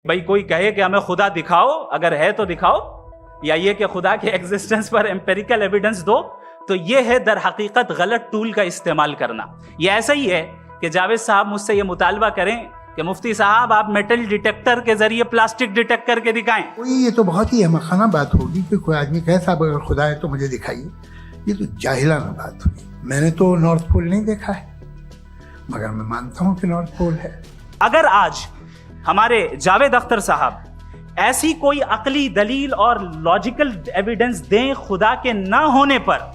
भाई कोई कहे कि हमें खुदा दिखाओ, अगर है तो दिखाओ, या ये कि खुदा के एग्जिस्टेंस पर एम्पेरिकल एविडेंस दो, तो ये है दर हकीकत गलत टूल का इस्तेमाल करना। ये ऐसा ही है कि जावेद साहब मुझसे ये मुतालबा करें कि मुफ्ती साहब आप मेटल डिटेक्टर के जरिए प्लास्टिक डिटेक्ट करके दिखाएं। ये तो बहुत ही अहमखाना बात होगी कि कोई आदमी कहे साहब अगर खुदा है तो मुझे दिखाइए। ये तो जाहिलाना बात हुई। मैंने तो नॉर्थ पोल नहीं देखा है, मगर मैं मानता हूं कि नॉर्थ पोल है। अगर आज हमारे जावेद अख्तर साहब ऐसी कोई अकली दलील और लॉजिकल एविडेंस दें खुदा के ना होने पर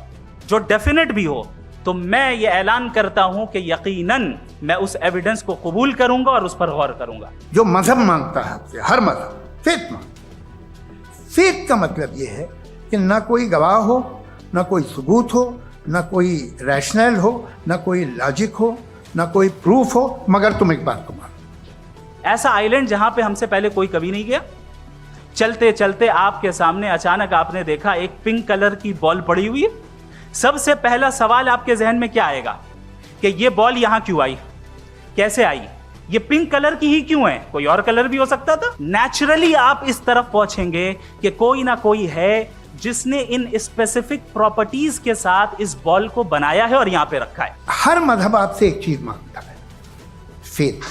जो डेफिनेट भी हो, तो मैं ये ऐलान करता हूं कि यकीनन मैं उस एविडेंस को कबूल करूंगा और उस पर गौर करूंगा। जो मजहब मांगता है आपसे, हर मजहब फेथ मांगता। फेथ का मतलब ये है कि ना कोई गवाह हो, ना कोई सबूत हो, ना कोई रैशनल हो, ना कोई लॉजिक हो, ना कोई प्रूफ हो, मगर तुम एक बात को मानो। ऐसा आइलैंड जहां पे हमसे पहले कोई कभी नहीं गया। चलते चलते आपके सामने अचानक आपने देखा एक पिंक कलर की बॉल पड़ी हुई है। सबसे पहला सवाल आपके जहन में क्या आएगा कि ये बॉल यहां क्यों आई, कैसे आई, ये पिंक कलर की ही क्यों है, कोई और कलर भी हो सकता था। नेचुरली आप इस तरफ पहुंचेंगे कि कोई ना कोई है जिसने इन स्पेसिफिक प्रॉपर्टीज के साथ इस बॉल को बनाया है और यहां पे रखा है। हर मजहब आपसे एक चीज मांगता है, फेथ।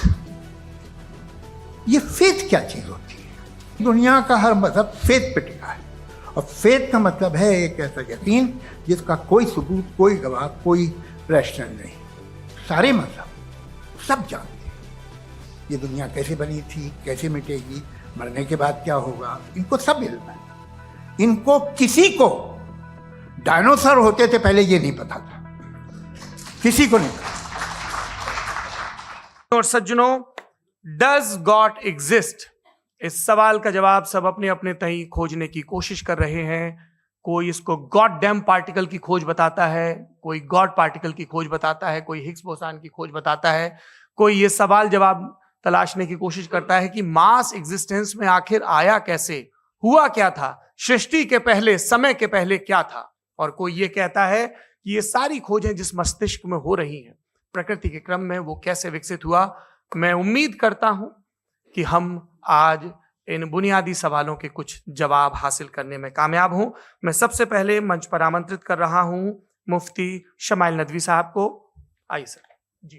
ये फेथ क्या चीज होती है? दुनिया का हर मजहब फेथ पे टिका है, और फेथ का मतलब है एक ऐसा यकीन जिसका कोई सबूत, कोई गवाह, कोई रैशनल नहीं। सारे मजहब सब जानते हैं ये दुनिया कैसे बनी थी, कैसे मिटेगी, मरने के बाद क्या होगा, इनको सब इल्म है। इनको किसी को डायनासोर होते थे पहले ये नहीं पता था, किसी को नहीं पता। और सज्जनों, डज गॉड एग्जिस्ट? इस सवाल का जवाब सब अपने अपने तहीं खोजने की कोशिश कर रहे हैं। कोई इसको गॉड डैम पार्टिकल की खोज बताता है, कोई गॉड पार्टिकल की खोज बताता है, कोई हिग्स बोसान की खोज बताता है, कोई ये सवाल जवाब तलाशने की कोशिश करता है कि मास एग्जिस्टेंस में आखिर आया कैसे, हुआ क्या था, सृष्टि के पहले, समय के पहले क्या था। और कोई ये कहता है कि ये सारी खोजें जिस मस्तिष्क में हो रही हैं प्रकृति के क्रम में, वो कैसे विकसित हुआ। मैं उम्मीद करता हूं कि हम आज इन बुनियादी सवालों के कुछ जवाब हासिल करने में कामयाब हूं। मैं सबसे पहले मंच पर आमंत्रित कर रहा हूं मुफ्ती शमाइल नदवी साहब को। आइए सर जी।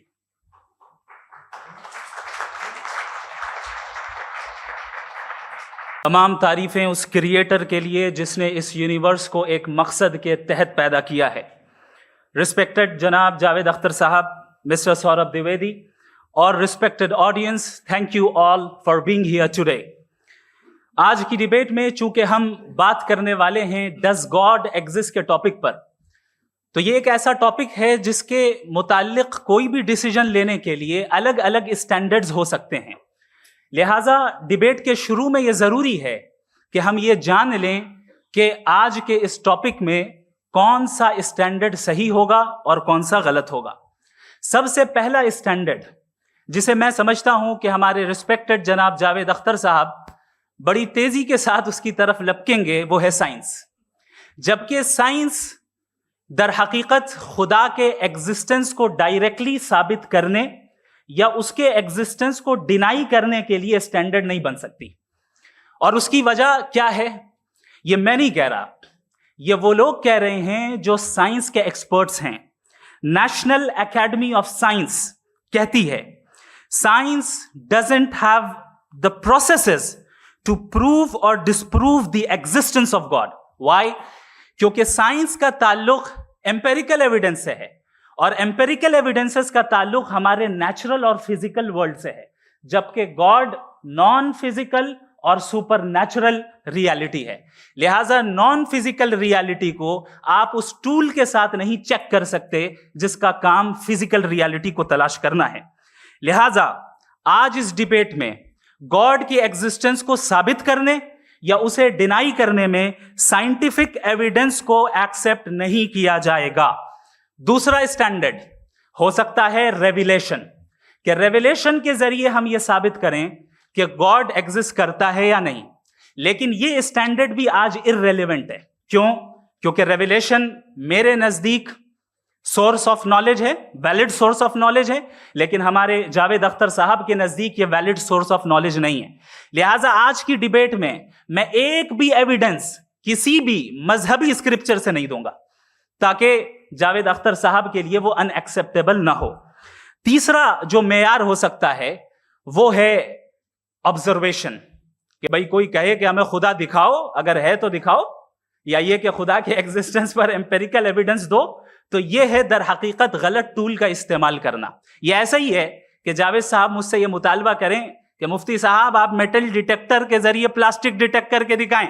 तमाम तारीफें उस क्रिएटर के लिए जिसने इस यूनिवर्स को एक मकसद के तहत पैदा किया है। रिस्पेक्टेड जनाब जावेद अख्तर साहब, मिस्टर सौरभ द्विवेदी और respected audience, thank you all for being here today. आज की डिबेट में चूंकि हम बात करने वाले हैं डज गॉड एग्जिस्ट के टॉपिक पर, तो ये एक ऐसा टॉपिक है जिसके मुताल्लिक कोई भी डिसीजन लेने के लिए अलग अलग स्टैंडर्ड्स हो सकते हैं। लिहाजा डिबेट के शुरू में ये जरूरी है कि हम ये जान लें कि आज के इस टॉपिक में कौन सा स्टैंडर्ड सही होगा और कौन सा गलत होगा। सबसे पहला स्टैंडर्ड जिसे मैं समझता हूं कि हमारे रिस्पेक्टेड जनाब जावेद अख्तर साहब बड़ी तेजी के साथ उसकी तरफ लपकेंगे, वो है साइंस। जबकि साइंस दर हकीकत खुदा के एग्जिस्टेंस को डायरेक्टली साबित करने या उसके एग्जिस्टेंस को डिनाई करने के लिए स्टैंडर्ड नहीं बन सकती। और उसकी वजह क्या है, ये मैं नहीं कह रहा, ये वो लोग कह रहे हैं जो साइंस के एक्सपर्ट्स हैं। नेशनल एकेडमी ऑफ साइंस कहती है science doesn't have the processes to prove और disprove the existence of God. Why? क्योंकि साइंस का ताल्लुक एम्पेरिकल एविडेंस से है, और एम्पेरिकल एविडेंसेस का ताल्लुक हमारे नेचुरल और फिजिकल वर्ल्ड से है, जबकि गॉड नॉन फिजिकल और सुपर नेचुरल रियलिटी है। लिहाजा नॉन फिजिकल रियलिटी को आप उस टूल के साथ नहीं चेक कर सकते जिसका काम फिजिकल रियलिटी को तलाश करना है। लिहाजा आज इस डिबेट में गॉड की एग्जिस्टेंस को साबित करने या उसे डिनाई करने में साइंटिफिक एविडेंस को एक्सेप्ट नहीं किया जाएगा। दूसरा स्टैंडर्ड हो सकता है रेविलेशन, कि रेविलेशन के जरिए हम यह साबित करें कि गॉड एग्जिस्ट करता है या नहीं। लेकिन यह स्टैंडर्ड भी आज इररेलेवेंट है। क्यों? क्योंकि रेविलेशन मेरे नजदीक सोर्स ऑफ नॉलेज है, वैलिड सोर्स ऑफ नॉलेज है, लेकिन हमारे जावेद अख्तर साहब के नजदीक ये वैलिड सोर्स ऑफ नॉलेज नहीं है। लिहाजा आज की डिबेट में मैं एक भी एविडेंस किसी भी मजहबी स्क्रिप्चर से नहीं दूंगा, ताकि जावेद अख्तर साहब के लिए वो अनएक्सेप्टेबल ना हो। तीसरा जो मेयार हो सकता है वो है ऑब्जर्वेशन, कि भाई कोई कहे कि हमें खुदा दिखाओ, अगर है तो दिखाओ, या ये कि खुदा के एग्जिस्टेंस पर एम्पेरिकल एविडेंस दो, तो ये है दर हकीकत गलत टूल का इस्तेमाल करना। ये ऐसा ही है कि जावेद साहब मुझसे ये मुतालबा करें कि मुफ्ती साहब आप मेटल डिटेक्टर के जरिए प्लास्टिक डिटेक्ट करके दिखाएं।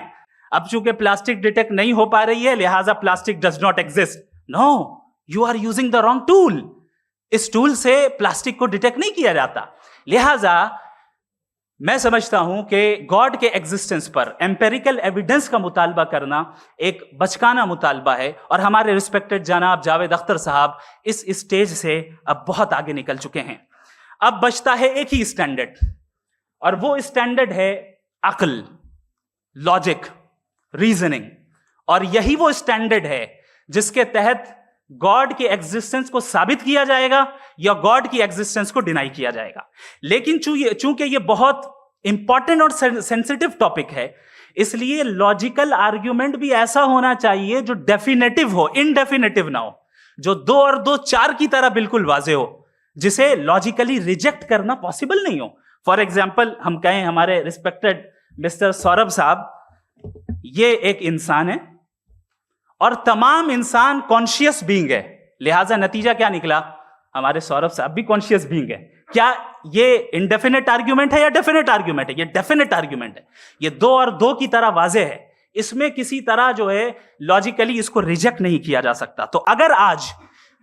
अब चूंकि प्लास्टिक डिटेक्ट नहीं हो पा रही है, लिहाजा plastic does not exist. No, you are using the wrong tool. इस टूल से प्लास्टिक को डिटेक्ट नहीं किया जाता। लिहाजा मैं समझता हूं कि गॉड के एग्जिस्टेंस पर एम्पेरिकल एविडेंस का मुतालबा करना एक बचकाना मुतालबा है, और हमारे रिस्पेक्टेड जनाब जावेद अख्तर साहब इस स्टेज से अब बहुत आगे निकल चुके हैं। अब बचता है एक ही स्टैंडर्ड, और वो स्टैंडर्ड है अक्ल, लॉजिक, रीजनिंग। और यही वो स्टैंडर्ड है जिसके तहत गॉड की एग्जिस्टेंस को साबित किया जाएगा या गॉड की एग्जिस्टेंस को डिनाई किया जाएगा। लेकिन चूंकि ये बहुत इंपॉर्टेंट और सेंसिटिव टॉपिक है, इसलिए लॉजिकल आर्ग्यूमेंट भी ऐसा होना चाहिए जो डेफिनेटिव हो, इनडेफिनेटिव ना हो, जो 2 और 2 4 की तरह बिल्कुल वाजे हो, जिसे लॉजिकली रिजेक्ट करना पॉसिबल नहीं हो। फॉर एग्जाम्पल हम कहें हमारे रिस्पेक्टेड मिस्टर सौरभ साहब, ये एक इंसान है और तमाम इंसान कॉन्शियस बीइंग है, लिहाजा नतीजा क्या निकला, हमारे सौरभ साहब भी कॉन्शियस बीइंग है। क्या ये इनडेफिनेट आर्ग्यूमेंट है या डेफिनेट आर्ग्यूमेंट है? ये डेफिनेट आर्ग्यूमेंट है। ये 2 और 2 की तरह वाजे है, इसमें किसी तरह जो है लॉजिकली इसको रिजेक्ट नहीं किया जा सकता। तो अगर आज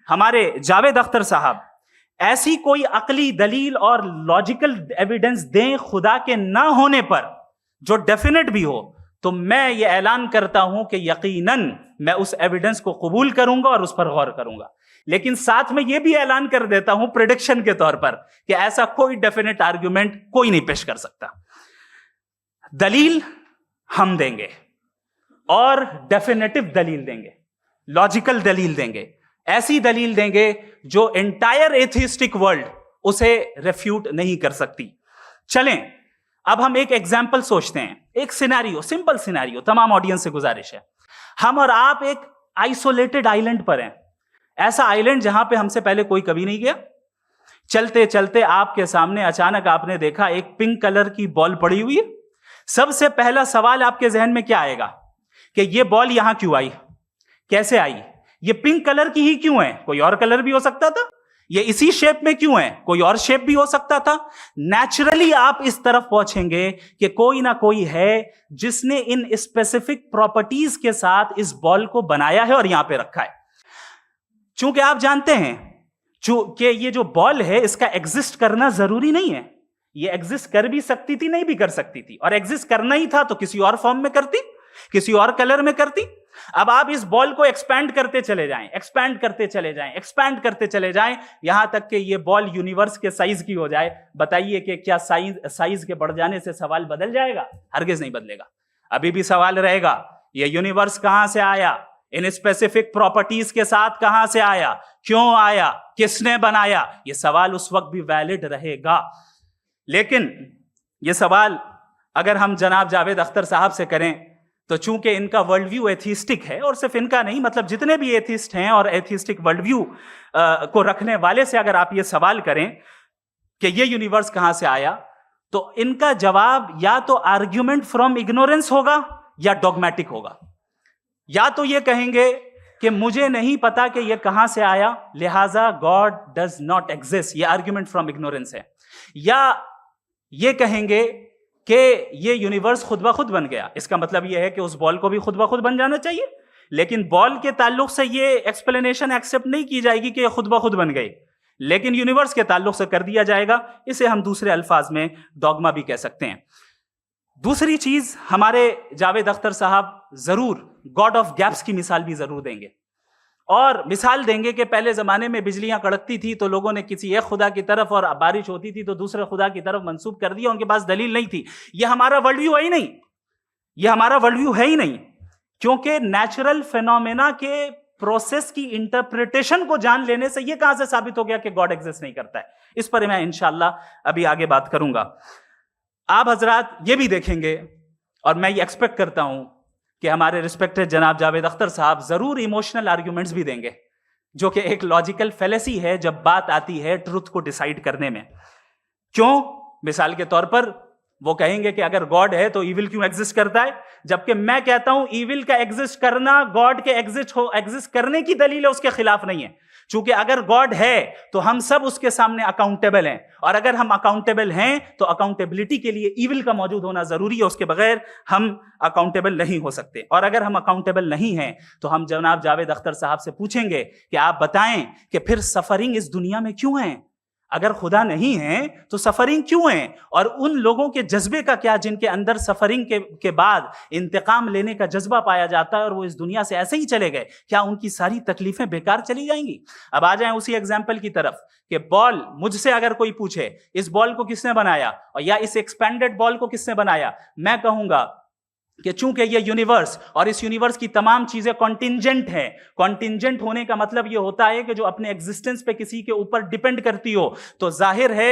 हमारे जावेद अख्तर साहब ऐसी कोई अकली दलील और लॉजिकल एविडेंस दें खुदा के ना होने पर जो डेफिनेट भी हो, तो मैं ये ऐलान करता हूं कि यकीनन मैं उस एविडेंस को कबूल करूंगा और उस पर गौर करूंगा। लेकिन साथ में यह भी ऐलान कर देता हूं प्रेडिक्शन के तौर पर कि ऐसा कोई डेफिनेट आर्ग्यूमेंट कोई नहीं पेश कर सकता। दलील हम देंगे और डेफिनेटिव दलील देंगे, लॉजिकल दलील देंगे, ऐसी दलील देंगे जो एंटायर एथिस्टिक वर्ल्ड उसे रेफ्यूट नहीं कर सकती। चलें अब हम एक एग्जाम्पल सोचते हैं, एक सिनेरियो, सिंपल सिनेरियो, तमाम ऑडियंस से गुजारिश है, हम और आप एक आइसोलेटेड आइलैंड पर हैं, ऐसा आइलैंड जहां पे हमसे पहले कोई कभी नहीं गया। चलते चलते आपके सामने अचानक आपने देखा एक पिंक कलर की बॉल पड़ी हुई है। सबसे पहला सवाल आपके जहन में क्या आएगा कि ये बॉल यहां क्यों आई, कैसे आई, ये पिंक कलर की ही क्यों है, कोई और कलर भी हो सकता था, ये इसी शेप में क्यों है, कोई और शेप भी हो सकता था। नेचुरली आप इस तरफ पहुंचेंगे कि कोई ना कोई है जिसने इन स्पेसिफिक प्रॉपर्टीज के साथ इस बॉल को बनाया है और यहां पे रखा है। चूंकि आप जानते हैं कि ये जो बॉल है इसका एग्जिस्ट करना जरूरी नहीं है, ये एग्जिस्ट कर भी सकती थी, नहीं भी कर सकती थी, और एग्जिस्ट करना ही था तो किसी और फॉर्म में करती, किसी और कलर में करती। अब आप इस बॉल को एक्सपैंड करते चले जाएं, एक्सपैंड करते चले जाएं, एक्सपैंड करते चले जाएं, यहां तक कि ये बॉल यूनिवर्स के साइज की हो जाए। बताइए कि क्या साइज के बढ़ जाने से सवाल बदल जाएगा? हरगिज नहीं बदलेगा। अभी भी सवाल रहेगा, ये यूनिवर्स कहां से आया, इन स्पेसिफिक प्रॉपर्टीज के साथ कहां से आया, क्यों आया, किसने बनाया, ये सवाल उस वक्त भी वैलिड रहेगा। लेकिन ये सवाल अगर हम जनाब जावेद अख्तर साहब से करें तो चूंकि इनका वर्ल्ड व्यू एथिस्टिक है, और सिर्फ इनका नहीं, मतलब जितने भी एथिस्ट हैं और एथिस्टिक वर्ल्ड व्यू को रखने वाले से अगर आप ये सवाल करें कि ये यूनिवर्स कहां से आया, तो इनका जवाब या तो आर्ग्यूमेंट फ्रॉम इग्नोरेंस होगा या डॉगमेटिक होगा। या तो ये कहेंगे कि मुझे नहीं पता कि ये कहां से आया, लिहाजा गॉड डज नॉट एग्जिस्ट, ये आर्ग्यूमेंट फ्रॉम इग्नोरेंस है। या ये कहेंगे कि ये यूनिवर्स खुद ब खुद बन गया, इसका मतलब ये है कि उस बॉल को भी खुद ब खुद बन जाना चाहिए। लेकिन बॉल के ताल्लुक से ये एक्सप्लेनेशन एक्सेप्ट नहीं की जाएगी कि ये खुद ब खुद बन गई, लेकिन यूनिवर्स के ताल्लुक से कर दिया जाएगा। इसे हम दूसरे अल्फाज में डॉगमा भी कह सकते हैं। दूसरी चीज, हमारे जावेद अख्तर साहब जरूर गॉड ऑफ गैप्स की मिसाल भी जरूर देंगे, और मिसाल देंगे कि पहले जमाने में बिजलियां कड़कती थी तो लोगों ने किसी एक खुदा की तरफ, और बारिश होती थी तो दूसरे खुदा की तरफ मंसूब कर दिया, उनके पास दलील नहीं थी। यह हमारा वर्ल्ड व्यू है ही नहीं, यह हमारा वर्ल्ड व्यू है ही नहीं, क्योंकि नेचुरल फिनोमेना के प्रोसेस की इंटरप्रिटेशन को जान लेने से यह कहां से साबित हो गया कि गॉड एग्जिस्ट नहीं करता है? इस पर मैं इंशाल्लाह अभी आगे बात करूंगा। आप हजरात ये भी देखेंगे और मैं ये एक्सपेक्ट करता हूं कि हमारे रिस्पेक्टेड जनाब जावेद अख्तर साहब जरूर इमोशनल आर्ग्यूमेंट्स भी देंगे, जो कि एक लॉजिकल फेलेसी है जब बात आती है ट्रुथ को डिसाइड करने में। क्यों? मिसाल के तौर पर वो कहेंगे कि अगर गॉड है तो ईविल क्यों एग्जिस्ट करता है, जबकि मैं कहता हूं ईविल का एग्जिस्ट करना गॉड के एग्जिस्ट करने की दलील है, उसके खिलाफ नहीं है। क्योंकि अगर गॉड है तो हम सब उसके सामने अकाउंटेबल हैं, और अगर हम अकाउंटेबल हैं तो अकाउंटेबिलिटी के लिए ईविल का मौजूद होना जरूरी है, उसके बगैर हम अकाउंटेबल नहीं हो सकते। और अगर हम अकाउंटेबल नहीं हैं तो हम जनाब जावेद अख्तर साहब से पूछेंगे कि आप बताएं कि फिर सफरिंग इस दुनिया में क्यों है? अगर खुदा नहीं है तो सफरिंग क्यों है? और उन लोगों के जज्बे का क्या जिनके अंदर सफरिंग के बाद इंतकाम लेने का जज्बा पाया जाता है और वो इस दुनिया से ऐसे ही चले गए, क्या उनकी सारी तकलीफें बेकार चली जाएंगी? अब आ जाएं उसी एग्जाम्पल की तरफ कि बॉल, मुझसे अगर कोई पूछे इस बॉल को किसने बनाया और या इस एक्सपेंडेड बॉल को किसने बनाया, मैं कहूंगा कि चूंकि ये यूनिवर्स और इस यूनिवर्स की तमाम चीजें कॉन्टिंजेंट हैं। कॉन्टिंजेंट होने का मतलब ये होता है कि जो अपने एग्जिस्टेंस पे किसी के ऊपर डिपेंड करती हो, तो जाहिर है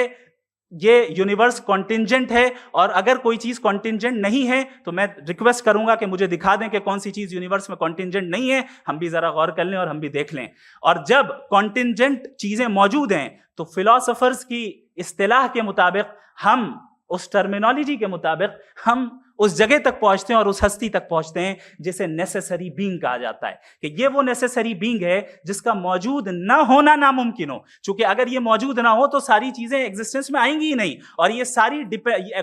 ये यूनिवर्स कॉन्टिंजेंट है। और अगर कोई चीज कॉन्टिंजेंट नहीं है तो मैं रिक्वेस्ट करूंगा कि मुझे दिखा दें कि कौन सी चीज यूनिवर्स में कॉन्टिंजेंट नहीं है, हम भी जरा गौर कर लें और हम भी देख लें। और जब कॉन्टिंजेंट चीजें मौजूद हैं तो फिलोसोफर्स की इस्तिलाह के मुताबिक, हम उस टर्मिनोलॉजी के मुताबिक हम उस जगह तक पहुंचते हैं और उस हस्ती तक पहुंचते हैं जिसे नेसेसरी बीइंग कहा जाता है, कि ये वो नेसेसरी बीइंग है जिसका मौजूद ना होना नामुमकिन हो। क्योंकि अगर ये मौजूद ना हो तो सारी चीजें एग्जिस्टेंस में आएंगी ही नहीं, और ये सारी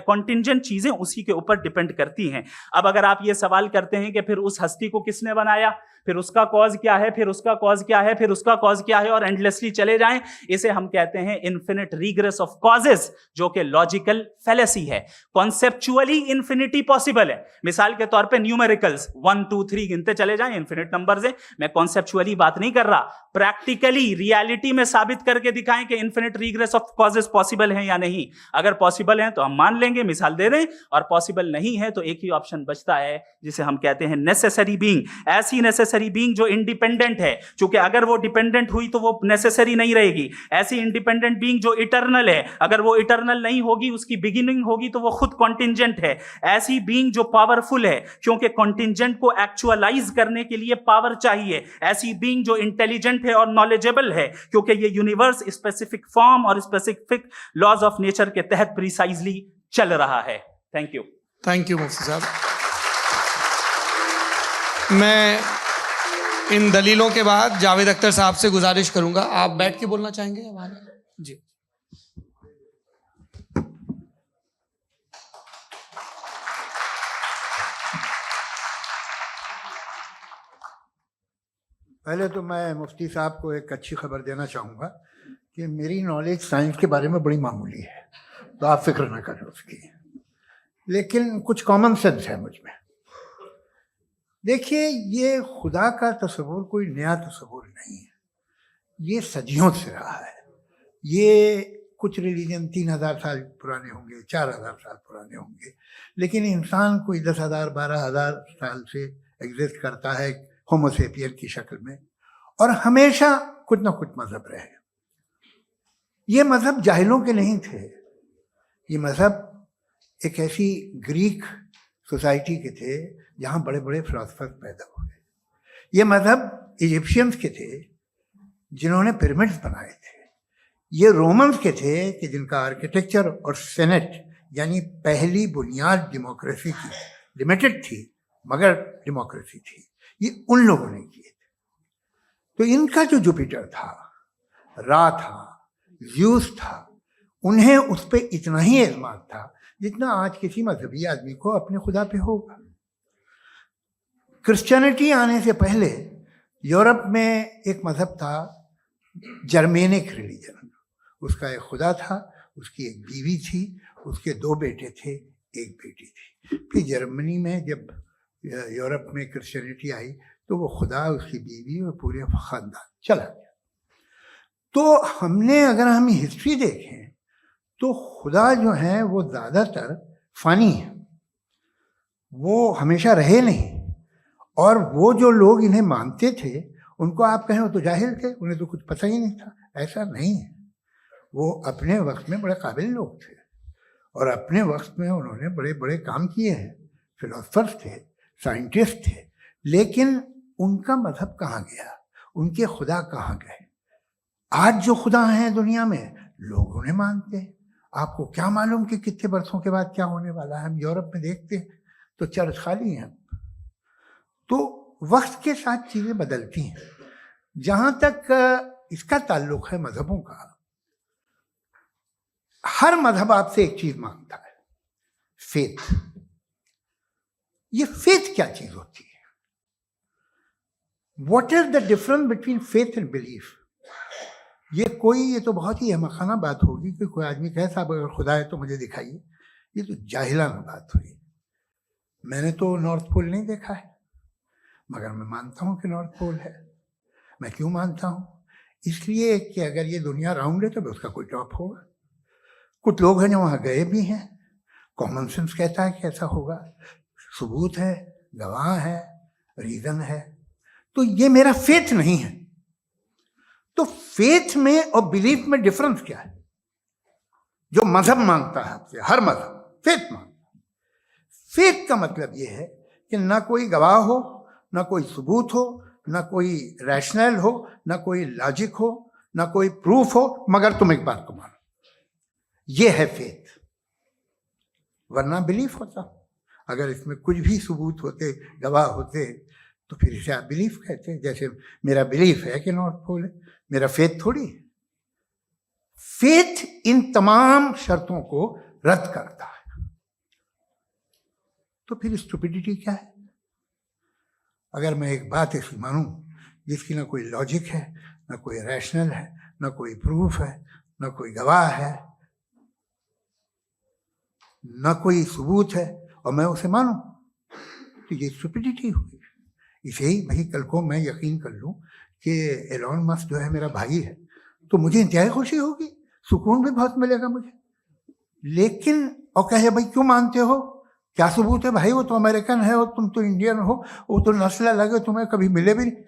कॉन्टिंजेंट चीजें उसी के ऊपर डिपेंड करती हैं। अब अगर आप ये सवाल करते हैं कि फिर उस हस्ती को किसने बनाया, फिर उसका कॉज क्या है, फिर उसका कॉज क्या है, फिर उसका कॉज क्या है, और एंडलेसली चले जाएं, इसे हम कहते हैं इन्फिनिट रिग्रेस ऑफ कॉजेस, जो कि लॉजिकल फेलेसी है। कॉन्सेप्चुअली इन्फिनिटी पॉसिबल है। मिसाल के तौर पे न्यूमेरिकल्स 1 2 3 गिनते चले जाएं, इन्फिनिट नंबर्स है। मैं कॉन्सेप्चुअली बात नहीं कर रहा, प्रैक्टिकली रियलिटी में साबित करके दिखाएं कि infinite regress of causes possible है या नहीं। अगर पॉसिबल है तो हम मान लेंगे, मिसाल दे दें, और पॉसिबल नहीं है तो एक ही ऑप्शन बचता है जिसे हम कहते हैं नेसेसरी बीइंग। ऐसी नेसेसरी बीइंग जो इंडिपेंडेंट है, क्योंकि अगर वो डिपेंडेंट हुई तो वो नेसेसरी नहीं रहेगी। ऐसी इंडिपेंडेंट बीइंग जो इटर्नल है, अगर वो इटर्नल नहीं होगी, उसकी बिगिनिंग होगी तो वो खुद कॉन्टिंजेंट है। ऐसी बीइंग जो पावरफुल है, क्योंकि कॉन्टिंजेंट को एक्चुअलाइज करने के लिए पावर चाहिए। ऐसी बीइंग जो इंटेलिजेंट है और नॉलेजेबल है, क्योंकि ये यूनिवर्स स्पेसिफिक फॉर्म और स्पेसिफिक लॉज ऑफ नेचर के तहत प्रिसाइजली चल रहा है। थैंक यू मुफ्ती साहब। मैं इन दलीलों के बाद जावेद अख्तर साहब से गुजारिश करूंगा, आप बैठ के बोलना चाहेंगे हमारे? जी। पहले तो मैं मुफ्ती साहब को एक अच्छी खबर देना चाहूँगा कि मेरी नॉलेज साइंस के बारे में बड़ी मामूली है, तो आप फिक्र ना करें उसकी, लेकिन कुछ कॉमन सेंस है मुझ में। देखिए, ये खुदा का तस्वुर कोई नया तस्वुर नहीं है, ये सदियों से रहा है। ये कुछ रिलीजन 3000 साल पुराने होंगे, 4000 साल पुराने होंगे, लेकिन इंसान कोई 10,000 12,000 साल से एग्जिस्ट करता है होमो सेपियन की शक्ल में, और हमेशा कुछ ना कुछ मजहब रहे। ये मजहब जाहिलों के नहीं थे, ये मजहब एक ऐसी ग्रीक सोसाइटी के थे जहाँ बड़े बड़े फिलोसफर पैदा हो गए। ये मजहब इजिप्शियंस के थे जिन्होंने पिरामिड्स बनाए थे। ये रोमन्स के थे कि जिनका आर्किटेक्चर और सेनेट यानी पहली बुनियाद डेमोक्रेसी की, लिमिटेड थी मगर डेमोक्रेसी थी, ये उन लोगों ने किए थे। तो इनका जो जुपिटर था, रा था, ज़्यूस था, उन्हें उस पर इतना ही एतमाद था जितना आज किसी मजहबी आदमी को अपने खुदा पे होगा। क्रिश्चियनिटी आने से पहले यूरोप में एक मजहब था, जर्मेनिक रिलीजन। उसका एक खुदा था, उसकी एक बीवी थी, उसके 2 बेटे थे, एक बेटी थी। फिर जर्मनी में जब यूरोप में क्रिश्चियनिटी आई तो वो खुदा, उसकी बीवी और पूरे ख़ानदान चला गया। तो हमने, अगर हम हिस्ट्री देखें तो खुदा जो हैं वो ज़्यादातर फ़ानी है, वो हमेशा रहे नहीं, और वो जो लोग इन्हें मानते थे उनको आप कहें वो तो जाहिल थे, उन्हें तो कुछ पता ही नहीं था। ऐसा नहीं है, वो अपने वक्त में बड़े काबिल लोग थे और अपने वक्त में उन्होंने बड़े बड़े काम किए हैं, फिलोसफर्स थे, साइंटिस्ट थे, लेकिन उनका मजहब कहाँ गया, उनके खुदा कहाँ गए? आज जो खुदा हैं दुनिया में, लोग उन्हें मानते हैं। आपको क्या मालूम कि कितने बरसों के बाद क्या होने वाला है? हम यूरोप में देखते हैं तो चर्च खाली हैं। तो वक्त के साथ चीज़ें बदलती हैं। जहाँ तक इसका ताल्लुक है मजहबों का, हर मजहब आपसे एक चीज़ मांगता है, फेथ। ये फेथ क्या चीज़ होती है? What is the difference between faith and belief? ये तो बहुत ही अहमखाना बात होगी कि कोई आदमी कहे साहब अगर खुदा है तो मुझे दिखाइए। ये तो जाहिलाना बात हुई। मैंने तो नॉर्थ पोल नहीं देखा है, मगर मैं मानता हूँ कि नॉर्थ पोल है। मैं क्यों मानता हूँ? इसलिए कि अगर ये दुनिया राउंड है तो उसका कोई टॉप होगा। कुछ लोग हैं जो वहाँ गए भी हैं, कॉमन सेंस कहता है कि ऐसा होगा, सबूत है, गवाह है, रीज़न है। तो ये मेरा फेथ नहीं है। तो फेथ में और बिलीफ में डिफरेंस क्या है? जो मजहब मांगता है आपसे, हर मजहब फेथ मांगता है। फेथ का मतलब ये है कि ना कोई गवाह हो, ना कोई सबूत हो, ना कोई रैशनल हो, ना कोई लॉजिक हो, ना कोई प्रूफ हो, मगर तुम एक बात को मानो। ये है फेथ। वरना बिलीफ होता। अगर इसमें कुछ भी सबूत होते, गवाह होते, तो फिर इसे आप बिलीफ कहते। जैसे मेरा बिलीफ है कि नॉर्थ पोल है, मेरा फेथ थोड़ी है। फेथ इन तमाम शर्तों को रद्द करता है। तो फिर स्टुपिडिटी क्या है? अगर मैं एक बात ऐसी मानूं जिसकी ना कोई लॉजिक है, ना कोई रैशनल है, ना कोई प्रूफ है, ना कोई गवाह है, ना कोई सबूत है, और मैं उसे मानूं, तो ये स्टुपिडिटी हुई। इसे ही भाई कल को मैं यकीन कर लूं कि एलोन मस्क जो है मेरा भाई है, तो मुझे इंतहाई खुशी होगी, सुकून भी बहुत मिलेगा मुझे। लेकिन और कहे भाई क्यों मानते हो, क्या सबूत है? भाई वो तो अमेरिकन है और तुम तो इंडियन हो, वो तो नस्ल अलग है, तुम्हें कभी मिले भी नहीं।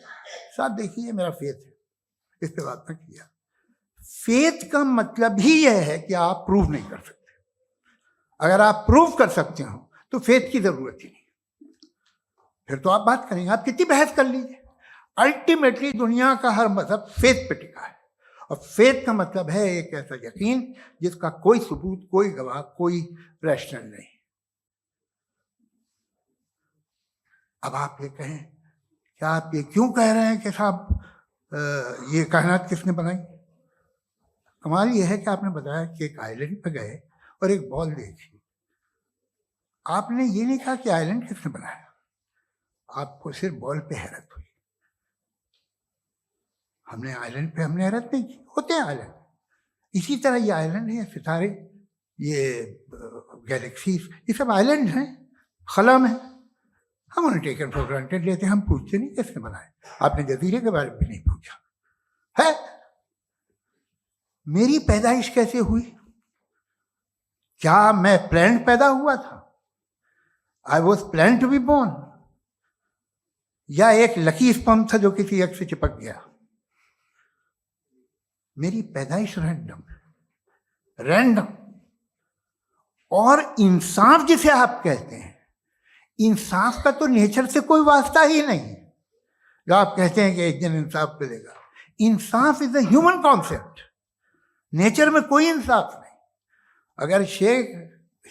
साहब देखिए मेरा फेथ है, इस पर बात न किया। फेथ का मतलब ही यह है कि आप प्रूव नहीं कर सकते। अगर आप प्रूव कर सकते हो तो फेथ की जरूरत ही नहीं, फिर तो आप बात करेंगे, आप कितनी बहस कर लीजिए। अल्टीमेटली दुनिया का हर मजहब फेथ पे टिका है, और फेथ का मतलब है एक ऐसा यकीन जिसका कोई सबूत, कोई गवाह, कोई रैशनल नहीं। अब आप ये कहें, क्या आप ये क्यों कह रहे हैं कि साहब ये कायनात किसने बनाई? कमाल ये है कि आपने बताया कि एक आइलैंड पे गए और एक बॉल देखी। आपने ये नहीं कहा कि आइलैंड किसने बनाया, आपको सिर्फ बॉल पे हैरत हुई। हमने आइलैंड पे हमने हैरत नहीं की, होते हैं आइलैंड। इसी तरह ये आइलैंड है, सितारे, ये गैलेक्सीज, ये सब आइलैंड हैं, खला में। हम उन्हें टेकन फॉर ग्रांटेड लेते हैं, हम पूछते नहीं किसने बनाए। आपने जजीरे के बारे में भी नहीं पूछा है। मेरी पैदाइश कैसे हुई? क्या मैं प्लान्ड पैदा हुआ था? I was plan to be born, या एक लकी स्पर्म था जो किसी एक से चिपक गया? मेरी पैदाइश रैंडम। और इंसाफ जिसे आप कहते हैं, इंसाफ का तो नेचर से कोई वास्ता ही नहीं। जो आप कहते हैं कि एक दिन इंसाफ मिलेगा, इंसाफ is a human concept. Nature में कोई इंसाफ नहीं। अगर शेर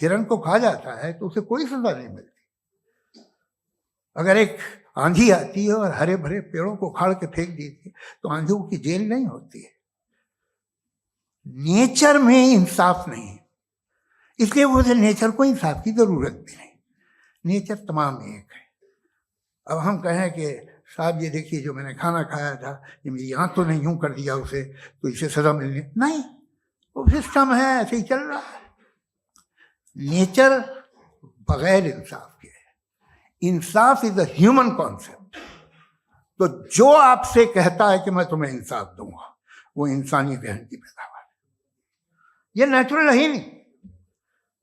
हिरन को खा जाता है तो उसे कोई सजा नहीं मिलती। अगर एक आंधी आती है और हरे भरे पेड़ों को उखाड़ के फेंक देती है तो आंधियों की जेल नहीं होती है। नेचर में इंसाफ नहीं है, इसलिए मुझे नेचर को इंसाफ की जरूरत भी नहीं। नेचर तमाम एक है। अब हम कहें कि साहब ये देखिए जो मैंने खाना खाया था, ये मेरी आँख तो नहीं यूं कर दिया उसे, तो इसे सजा मिलनी नहीं। वो सिस्टम है, ऐसे ही चल रहा है। नेचर बगैर इंसाफ के है। इंसाफ इज अ ह्यूमन कॉन्सेप्ट। तो जो आपसे कहता है कि मैं तुम्हें इंसाफ दूंगा, वो इंसानी जहन की पैदावार है। ये नेचुरल है ही नहीं,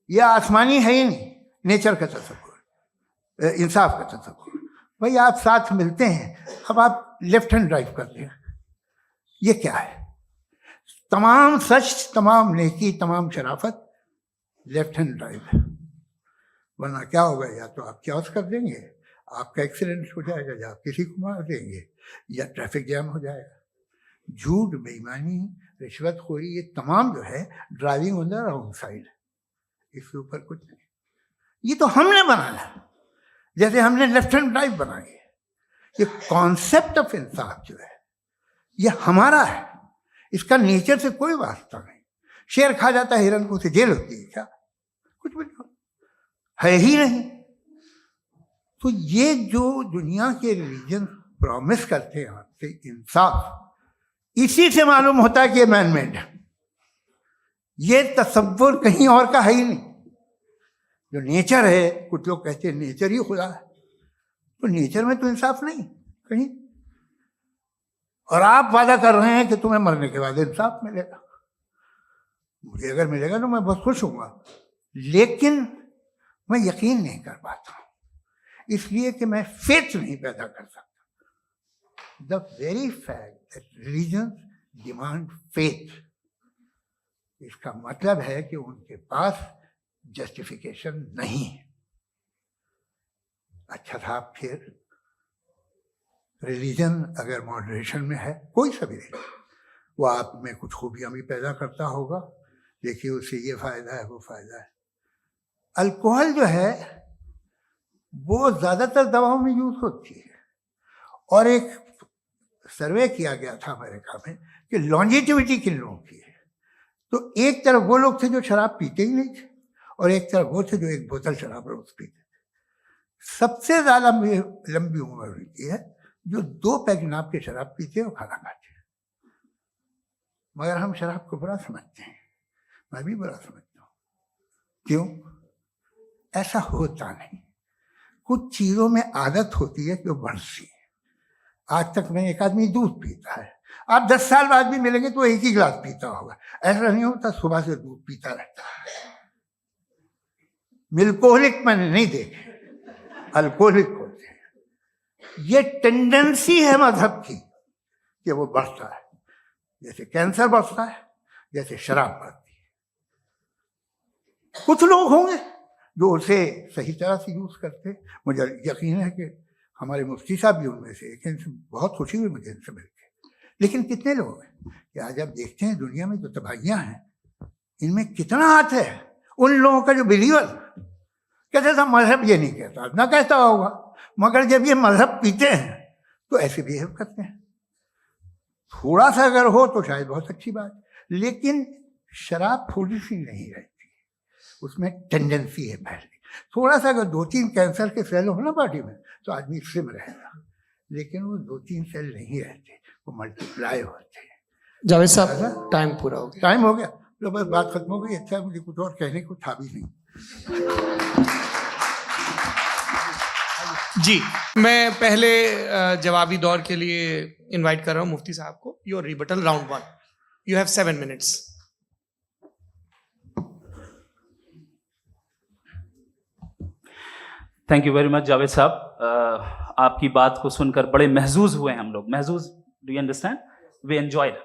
ये आसमानी है ही नहीं। नेचर का तसव्वुर, इंसाफ का तसव्वुर, भाई आप साथ मिलते हैं, अब आप लेफ्ट हैंड ड्राइव करते हैं, ये क्या है? तमाम सच, तमाम नेकी, तमाम शराफत लेफ्ट हैंड ड्राइव है। वरना क्या होगा, या तो आप क्रॉस कर देंगे, आपका एक्सीडेंट हो जाएगा, या आप किसी को मार देंगे, या ट्रैफिक जैम हो जाएगा। झूठ, बेईमानी, रिश्वतखोरी, ये तमाम जो है driving on the wrong side, इसके ऊपर कुछ नहीं। ये तो हमने बनाया, जैसे हमने लेफ्ट हैंड ड्राइव बनाई है। ये कॉन्सेप्ट ऑफ इंसाफ जो है ये हमारा है, इसका नेचर से कोई वास्ता नहीं। शेर खा जाता है हिरन को, उसे जेल होती है क्या? कुछ भी नहीं, है ही नहीं। तो ये जो दुनिया के रिलीजन प्रॉमिस करते हैं आपसे इंसाफ, इसी से मालूम होता है कि ये मैन मेड है। ये तसव्वुर कहीं और का है ही नहीं। जो नेचर है, कुछ लोग कहते हैं नेचर ही खुदा है, तो नेचर में तो इंसाफ नहीं कहीं। और आप वादा कर रहे हैं कि तुम्हें मरने के बाद इंसाफ मिलेगा। मुझे अगर मिलेगा तो मैं बहुत खुश हूँगा, लेकिन मैं यकीन नहीं कर पाता हूँ, इसलिए कि मैं फेथ नहीं पैदा कर सकता। The very fact that religion demand faith, इसका मतलब है कि उनके पास जस्टिफिकेशन नहीं है। अच्छा था, फिर रिलीजन अगर मॉडरेशन में है, कोई सा भी नहीं, वो आप में कुछ खूबियां भी पैदा करता होगा, देखिए उससे ये फायदा है, वो फायदा है। अल्कोहल जो है वो ज़्यादातर दवाओं में यूज होती है, और एक सर्वे किया गया था अमेरिका में कि लॉन्जेटिविटी किन लोगों की है। तो एक तरफ वो लोग थे जो शराब पीते ही नहीं थे, और एक तरफ वो थे जो एक बोतल शराब रोज पीते थे। सबसे ज़्यादा लंबी उम्र उनकी है जो 2 पैक नाप के शराब पीते हैं और खाना खाते हैं। मगर हम शराब को बुरा समझते हैं, मैं भी बुरा समझता हूँ। क्यों? ऐसा होता नहीं। कुछ चीज़ों में आदत होती है कि वो बढ़ती है। आज तक में एक आदमी दूध पीता है, आप 10 साल बाद भी मिलेंगे तो एक ही गिलास पीता होगा। ऐसा नहीं होता, सुबह से दूध पीता रहता है। मिल्कोहलिक मैंने नहीं देखे, अल्कोहलिक होते हैं। ये टेंडेंसी है मजहब की कि वो बढ़ता है, जैसे कैंसर बढ़ता है, जैसे शराब बढ़ती है। कुछ लोग होंगे जो उसे सही तरह से यूज करते। मुझे यकीन है कि हमारे मुफ्ती साहब भी उनमें से एक, इनसे बहुत खुशी हुई मुझे इनसे मिलकर। लेकिन कितने लोग हैं कि आज आप देखते हैं दुनिया में जो तबाहियां हैं, इनमें कितना हाथ है उन लोगों का जो बिलीवर कहते था मजहब ये नहीं कहता, ना कहता होगा, मगर जब ये मजहब पीते हैं तो ऐसे बिहेव करते हैं। थोड़ा सा अगर हो तो शायद बहुत अच्छी बात, लेकिन शराब थोड़ी सी नहीं रहती, उसमें टेंडेंसी है पहले। थोड़ा सा अगर 2-3 कैंसर के सेल हो ना बॉडी में तो आदमी स्लिम रहेगा, लेकिन वो 2-3 सेल नहीं रहते, वो मल्टीप्लाई होते हैं। जावेद साहब, टाइम पूरा हो गया। टाइम हो गया तो बस बात खत्म हो गई। अच्छा, मुझे कुछ और कहने को था भी नहीं। जी, मैं पहले जवाबी दौर के लिए इनवाइट कर रहा हूं मुफ्ती साहब को। Your rebuttal round 1, you have 7 minutes। Thank you very much Javed साहब। आपकी बात को सुनकर बड़े महजूज हुए हम लोग। महजूज, do you understand? We enjoyed.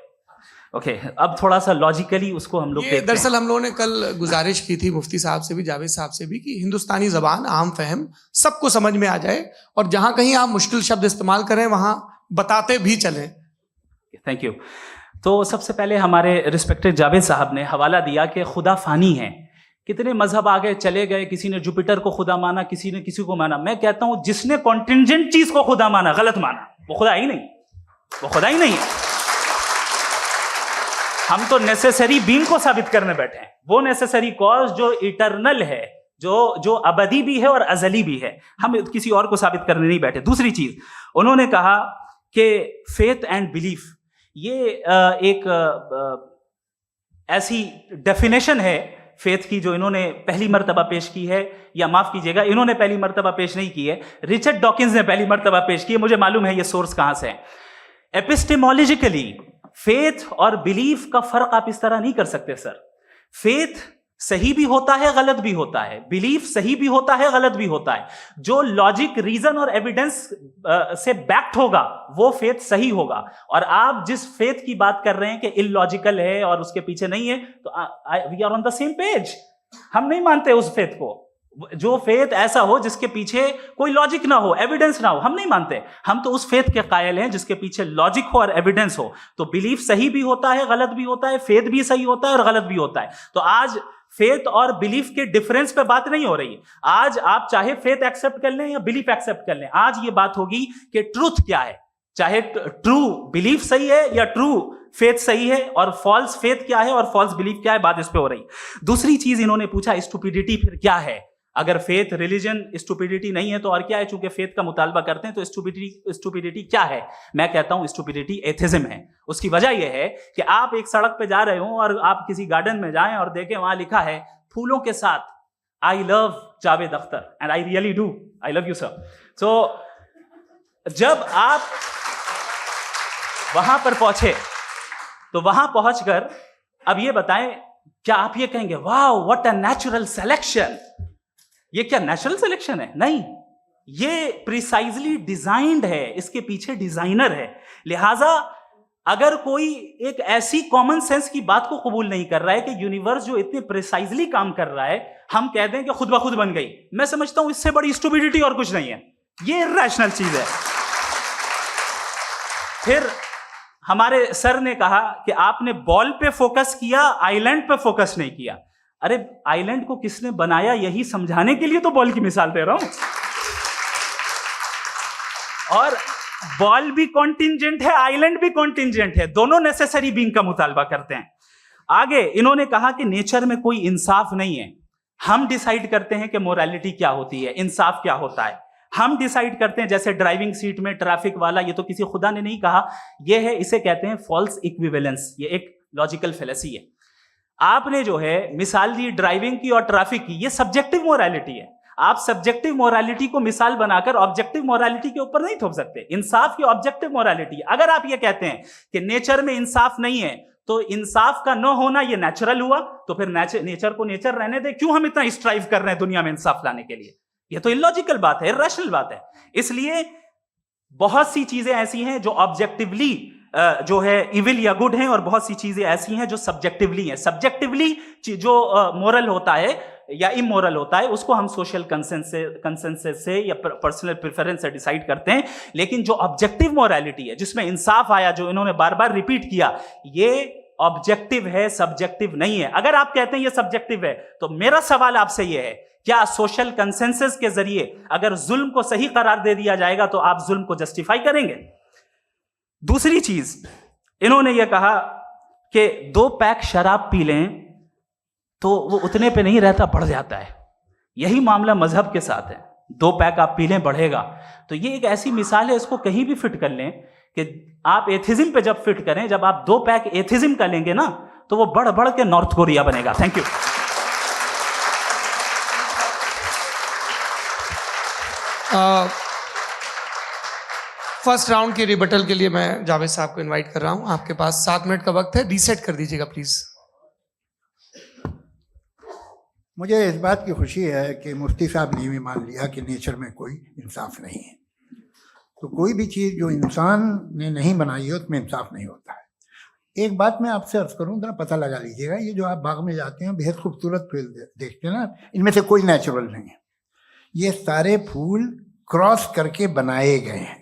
Okay, अब थोड़ा सा लॉजिकली उसको हम लोग देखते हैं। दरअसल हम लोगों ने कल गुजारिश की थी मुफ्ती साहब से भी, जावेद साहब से भी, कि हिंदुस्तानी जबान आम फहम सबको समझ में आ जाए, और जहां कहीं आप मुश्किल शब्द इस्तेमाल करें वहां बताते भी चलें। Thank you. तो सबसे पहले हमारे रिस्पेक्टेड जावेद साहब ने हवाला दिया कि खुदा फानी है। कितने मजहब आगे चले गए, किसी ने जुपिटर को खुदा माना, किसी ने किसी को माना। मैं कहता हूं जिसने कॉन्टिंजेंट चीज को खुदा माना, गलत माना, वो खुदा ही नहीं, वो खुदा ही नहीं है। हम तो नेसेसरी बीइंग को साबित करने बैठे हैं, वो नेसेसरी कॉज जो इटरनल है, जो अबदी भी है और अजली भी है। हम किसी और को साबित करने नहीं बैठे। दूसरी चीज, उन्होंने कहा कि फेथ एंड बिलीफ, ये एक ऐसी डेफिनेशन है फेथ की जो इन्होंने पहली मर्तबा पेश की है, या माफ कीजिएगा, इन्होंने पहली मर्तबा पेश नहीं की है, रिचर्ड डॉकिंस ने पहली मर्तबा पेश की है। मुझे मालूम है ये सोर्स कहां से है। एपिस्टेमोलॉजिकली फेथ और बिलीफ का फर्क आप इस तरह नहीं कर सकते सर। फेथ सही भी होता है, गलत भी होता है, बिलीफ सही भी होता है, गलत भी होता है। जो लॉजिक, रीजन और एविडेंस से बैक्ड होगा वो फेथ सही होगा। और आप जिस फेथ की बात कर रहे हैं कि इलॉजिकल है और उसके पीछे नहीं है, तो we are on the same page. हम नहीं मानते उस फेथ को। जो फेथ ऐसा हो जिसके पीछे कोई लॉजिक ना हो, एविडेंस ना हो, हम नहीं मानते। हम तो उस फेथ के कायल हैं जिसके पीछे लॉजिक हो और एविडेंस हो। तो बिलीफ सही भी होता है, गलत भी होता है, फेथ भी सही होता है और गलत भी होता है। तो आज फेथ और बिलीफ के डिफरेंस पे बात नहीं हो रही। आज आप चाहे फेथ एक्सेप्ट कर लें या बिलीफ एक्सेप्ट कर लें, आज ये बात होगी कि ट्रूथ क्या है। चाहे ट्रू बिलीफ सही है या ट्रू फेथ सही है, और फॉल्स फेथ क्या है और फॉल्स बिलीफ क्या है, बात इस पे हो रही। दूसरी चीज इन्होंने पूछा, स्टुपिडिटी फिर क्या है? अगर फेथ, रिलीजन स्टुपिडिटी नहीं है तो और क्या है? चूंकि फेथ का मुतालबा करते हैं तो स्टुपिडिटी क्या है? मैं कहता हूं स्टुपिडिटी एथिज्म है। उसकी वजह यह है कि आप एक सड़क पे जा रहे हो और आप किसी गार्डन में जाएं और देखें वहां लिखा है फूलों के साथ, I love Javed Akhtar, and I really do, I love you sir. So जब आप वहां पर पहुंचे तो वहां पहुंचकर अब ये बताएं, क्या आप ये कहेंगे वाह व्हाट अ नेचुरल सिलेक्शन? ये क्या नेचुरल सिलेक्शन है? नहीं, ये प्रिसाइजली डिजाइंड है, इसके पीछे डिजाइनर है। लिहाजा अगर कोई एक ऐसी कॉमन सेंस की बात को कबूल नहीं कर रहा है कि यूनिवर्स जो इतने प्रिसाइजली काम कर रहा है, हम कह दें कि खुद ब खुद बन गई, मैं समझता हूं इससे बड़ी स्टुपिडिटी और कुछ नहीं है। ये इरैशनल चीज है। फिर हमारे सर ने कहा कि आपने बॉल पे फोकस किया, आइलैंड पे फोकस नहीं किया। अरे आइलैंड को किसने बनाया यही समझाने के लिए तो बॉल की मिसाल दे रहा हूं। और बॉल भी कॉन्टिंजेंट है, आइलैंड भी कॉन्टिंजेंट है, दोनों नेसेसरी बीइंग का मुतालबा करते हैं। आगे इन्होंने कहा कि नेचर में कोई इंसाफ नहीं है। हम डिसाइड करते हैं कि मोरालिटी क्या होती है, इंसाफ क्या होता है। हम डिसाइड करते हैं, जैसे ड्राइविंग सीट में ट्रैफिक वाला, ये तो किसी खुदा ने नहीं कहा, ये है, इसे कहते हैं फॉल्स इक्विवेलेंस। ये एक लॉजिकल फेलेसी है। आपने जो है मिसाल दी ड्राइविंग की और ट्रैफिक की, ये सब्जेक्टिव मोरालिटी है। आप सब्जेक्टिव मोरालिटी को मिसाल बनाकर ऑब्जेक्टिव मोरालिटी के ऊपर नहीं थोप सकते। इंसाफ की ऑब्जेक्टिव मोरालिटी। अगर आप ये कहते हैं कि नेचर में इंसाफ नहीं है, तो इंसाफ का न होना ये नेचुरल हुआ, तो फिर नेचर को नेचर रहने दे। क्यों हम इतना स्ट्राइव कर रहे हैं दुनिया में इंसाफ लाने के लिए? ये तो इलॉजिकल बात है, इरैशनल बात है। इसलिए बहुत सी चीजें ऐसी हैं जो ऑब्जेक्टिवली जो है इविल या गुड हैं, और बहुत सी चीजें ऐसी हैं जो सब्जेक्टिवली हैं। सब्जेक्टिवली जो मोरल होता है या इमोरल होता है, उसको हम सोशल कंसेंसस से या पर्सनल प्रेफरेंस से डिसाइड करते हैं। लेकिन जो ऑब्जेक्टिव मोरालिटी है, जिसमें इंसाफ आया, जो इन्होंने बार बार रिपीट किया, ये ऑब्जेक्टिव है, सब्जेक्टिव नहीं है। अगर आप कहते हैं ये सब्जेक्टिव है, तो मेरा सवाल आपसे ये है, क्या सोशल कंसेंसस के जरिए अगर जुल्म को सही करार दे दिया जाएगा तो आप जुल्म को जस्टिफाई करेंगे? दूसरी चीज इन्होंने ये कहा कि 2 पैक शराब पी लें तो वो उतने पे नहीं रहता, बढ़ जाता है। यही मामला मजहब के साथ है। 2 पैक आप पी लें, बढ़ेगा। तो ये एक ऐसी मिसाल है, इसको कहीं भी फिट कर लें कि आप एथिज्म पे जब फिट करें, जब आप 2 पैक एथिज्म का लेंगे ना, तो वो बढ़ बढ़ के नॉर्थ कोरिया बनेगा। Thank you. फर्स्ट राउंड के रिबटल के लिए मैं जावेद साहब को इनवाइट कर रहा हूं। आपके पास 7 मिनट का वक्त है, रीसेट कर दीजिएगा प्लीज। मुझे इस बात की खुशी है कि मुफ्ती साहब ने भी मान लिया कि नेचर में कोई इंसाफ नहीं है। तो कोई भी चीज़ जो इंसान ने नहीं बनाई है उसमें इंसाफ नहीं होता है। एक बात मैं आपसे अर्ज करूँ, जरा पता लगा लीजिएगा, ये जो आप बाग में जाते हैं बेहद खूबसूरत फूल देखते हैं ना, इनमें से कोई नेचुरल नहीं है। ये सारे फूल क्रॉस करके बनाए गए हैं।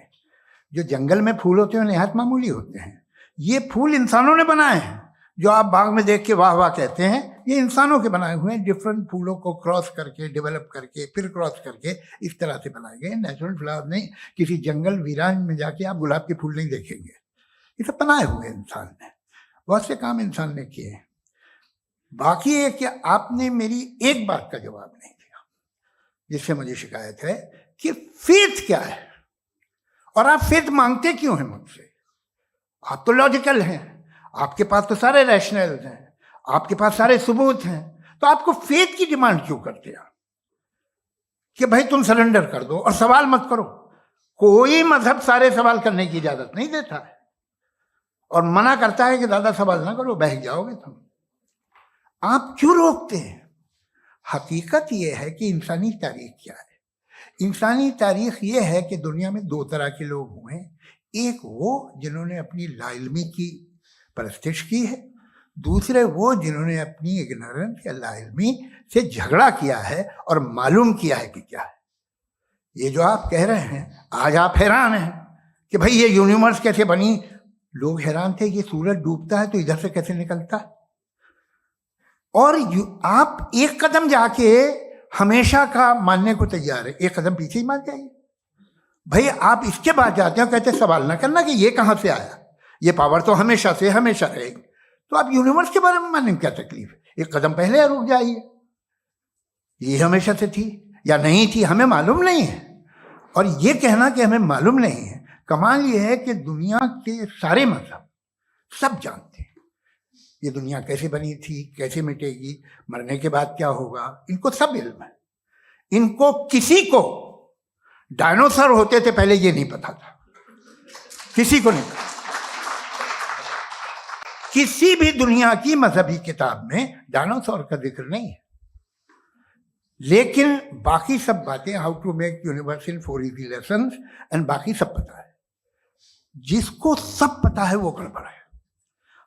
जो जंगल में फूल होते हैं निहायत मामूली होते हैं। ये फूल इंसानों ने बनाए हैं। जो आप बाग में देख के वाह वाह कहते हैं, ये इंसानों के बनाए हुए हैं। डिफरेंट फूलों को क्रॉस करके, डेवलप करके, फिर क्रॉस करके इस तरह से बनाए गए। नेचुरल फ्लावर नहीं। किसी जंगल वीरान में जाके आप गुलाब के फूल नहीं देखेंगे। ये सब बनाए हुए इंसान ने, बहुत से काम इंसान ने किए हैं। बाकी है कि आपने मेरी एक बात का जवाब नहीं दिया, जिससे मुझे शिकायत है कि फेथ क्या है और आप फेथ मांगते क्यों हैं मुझसे? आप तो लॉजिकल हैं, आपके पास तो सारे रैशनल्स हैं, आपके पास सारे सबूत हैं, तो आपको फेथ की डिमांड क्यों करते हैं कि भाई तुम सरेंडर कर दो और सवाल मत करो? कोई मजहब सारे सवाल करने की इजाजत नहीं देता है और मना करता है कि ज्यादा सवाल ना करो, बह जाओगे तुम। आप क्यों रोकते हैं? हकीकत ये है कि इंसानी तारीख क्या है। इंसानी तारीख ये है कि दुनिया में दो तरह के लोग हुए हैं। एक वो जिन्होंने अपनी लाइल्मी की परस्तिश की है, दूसरे वो जिन्होंने अपनी इग्नोरेंस या लाइल्मी से झगड़ा किया है और मालूम किया है कि क्या है। ये जो आप कह रहे हैं, आज आप हैरान हैं कि भाई ये यूनिवर्स कैसे बनी। लोग हैरान थे कि सूरज डूबता है तो इधर से कैसे निकलता है। और आप एक कदम जाके हमेशा का मानने को तैयार है, एक कदम पीछे ही मान जाइए। भाई आप इसके बाद जाते हो, कहते सवाल ना करना कि ये कहाँ से आया, ये पावर तो हमेशा से हमेशा रहेगी। तो आप यूनिवर्स के बारे में मानने में क्या तकलीफ है? एक कदम पहले रुक जाइए। ये हमेशा से थी या नहीं थी हमें मालूम नहीं है। और ये कहना कि हमें मालूम नहीं है, कमाल ये है कि दुनिया के सारे मजहब सब जानते हैं ये दुनिया कैसे बनी थी, कैसे मिटेगी, मरने के बाद क्या होगा, इनको सब इल्म है। इनको किसी को डायनासोर होते थे पहले ये नहीं पता था, किसी को नहीं पता। किसी भी दुनिया की मजहबी किताब में डायनासोर का जिक्र नहीं है। लेकिन बाकी सब बातें, how to make universe in 4 easy lessons and बाकी सब पता है। जिसको सब पता है वो गड़बड़ है।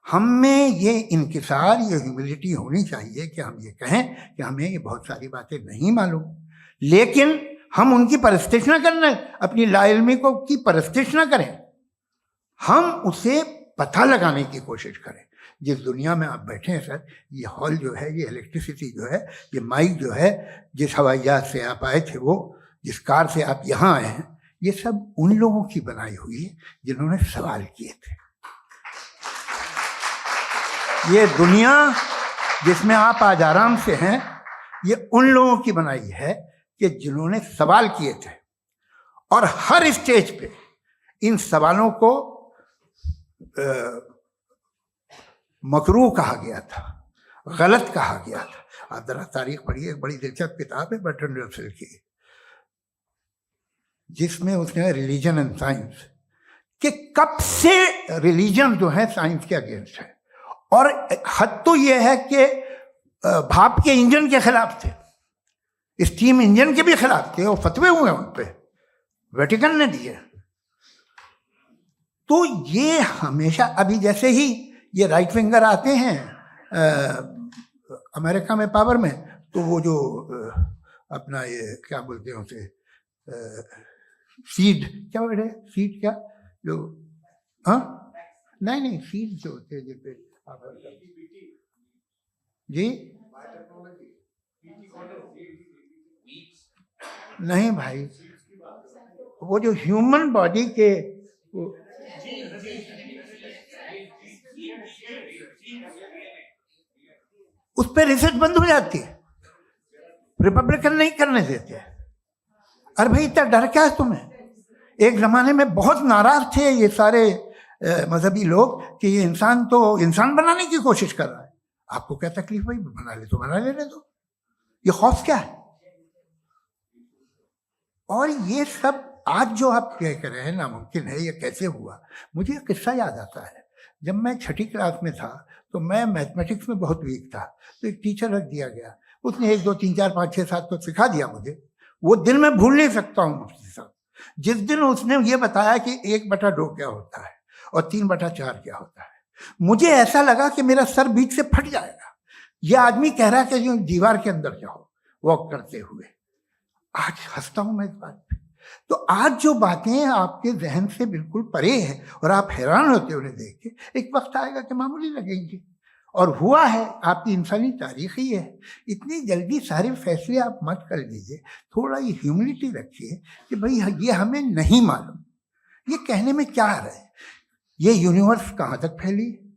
हमें ये इंकिसार, ये ह्यूमिलिटी होनी चाहिए कि हम ये कहें कि हमें ये बहुत सारी बातें नहीं मालूम, लेकिन हम उनकी परस्तिश न करें, अपनी लाइल्मी को की परस्तिश न करें, हम उसे पता लगाने की कोशिश करें। जिस दुनिया में आप बैठे हैं सर, ये हॉल जो है, ये इलेक्ट्रिसिटी जो है, ये माइक जो है, जिस हवाई जहाज से आप आए थे, वो जिस कार से आप यहाँ आए हैं, ये सब उन लोगों की बनाई हुई है जिन्होंने सवाल किए थे। ये दुनिया जिसमें आप आज आराम से हैं, ये उन लोगों की बनाई है कि जिन्होंने सवाल किए थे। और हर स्टेज पे इन सवालों को मकरूह कहा गया था, गलत कहा गया था। आप जरा तारीख पढ़िए, एक बड़ी दिलचस्प किताब है बर्ट्रैंड रसेल की, जिसमें उसने रिलीजन एंड साइंस कि कब से रिलीजन जो है साइंस के अगेंस्ट है। और हद तो यह है कि भाप के इंजन के खिलाफ थे, स्टीम इंजन के भी खिलाफ थे, और फतवे हुए उन पे, वेटिकन ने दिए। तो ये हमेशा, अभी जैसे ही ये राइट विंगर आते हैं अमेरिका में पावर में, तो वो जो अपना ये क्या बोलते हैं उसे, सीड क्या बोलते हैं, सीड क्या जो, हाँ नहीं सीड जो होते हैं जिसपे जी, नहीं भाई, वो जो ह्यूमन बॉडी के उस पर रिसर्च बंद हो जाती है, रिपब्लिकन नहीं करने देते। अरे भाई इतना डर क्या है तुम्हें? एक जमाने में बहुत नाराज थे ये सारे मजहबी लोग कि ये इंसान तो इंसान बनाने की कोशिश कर रहा है। आपको क्या तकलीफ भाई, बना ले तो बना लेने दो, ये खौफ क्या है? और ये सब आज जो आप कह रहे हैं नामुमकिन है, ये कैसे हुआ? मुझे एक किस्सा याद आता है। जब मैं 6ठी क्लास में था तो मैं मैथमेटिक्स में बहुत वीक था, तो एक टीचर रख दिया गया, उसने 1 2 3 4 5 6 7 को सिखा दिया मुझे। वो दिन मैं भूल नहीं सकता हूँ मुफ्ती साहब, जिस दिन उसने ये बताया कि 1/2 क्या होता है और 3/4 क्या होता है। मुझे ऐसा लगा कि मेरा सर बीच से फट जाएगा। ये आदमी कह रहा है कि जो दीवार के अंदर जाओ वॉक करते हुए। आज हंसता हूं मैं इस बात पे। तो आज जो बातें आपके जहन से बिल्कुल परे हैं और आप हैरान होते उन्हें देख के, एक वक्त आएगा कि मामूली लगेंगे। और हुआ है, आपकी इंसानी तारीख ही है। इतनी जल्दी सारे फैसले आप मत कर लीजिए, थोड़ा ये ह्यूमिलिटी रखिए कि भाई ये हमें नहीं मालूम। ये कहने में क्या आ रहा है? ये यूनिवर्स कहाँ तक फैली,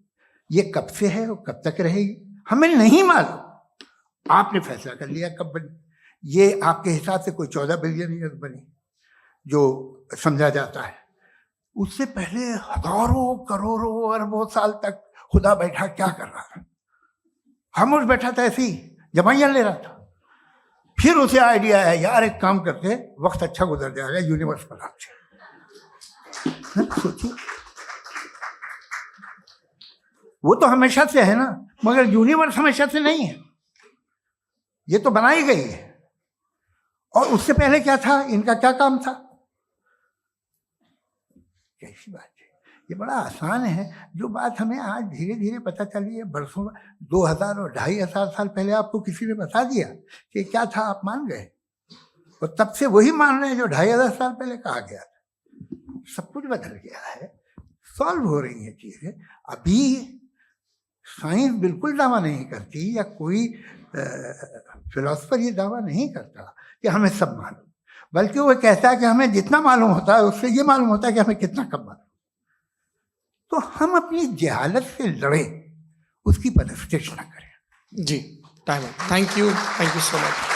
ये कब से है और कब तक रहेगी, हमें नहीं मालूम। आपने फैसला कर लिया कब बनी। ये आपके हिसाब से कोई 14 बिलियन ईयर बनी जो समझा जाता है। उससे पहले हजारों करोड़ों अरबों साल तक खुदा बैठा क्या कर रहा था? खामोश बैठा था, ऐसी जमाइयाँ ले रहा था। फिर उसे आइडिया है, यार एक काम करते, वक्त अच्छा गुजर जाएगा, यूनिवर्स बनाते। सोचिए, वो तो हमेशा से है ना, मगर यूनिवर्स हमेशा से नहीं है। ये तो बनाई गई है। और उससे पहले क्या था, इनका क्या काम था? कैसी बात है, ये बड़ा आसान है। जो बात हमें आज धीरे धीरे पता चली है, बरसों 2000 और 2500 साल पहले आपको किसी ने बता दिया कि क्या था, आप मान गए, और तब से वही मान रहे हैं जो 2500 साल पहले कहा गया था। सब कुछ बदल गया है, सॉल्व हो रही हैं चीजें। अभी साइंस बिल्कुल दावा नहीं करती, या कोई फिलोसफर ये दावा नहीं करता कि हमें सब मालूम, बल्कि वो कहता है कि हमें जितना मालूम होता है उससे ये मालूम होता है कि हमें कितना कम मालूम। तो हम अपनी जहालत से लड़ें, उसकी परस्तिश न करें। जी, time. Thank you so much.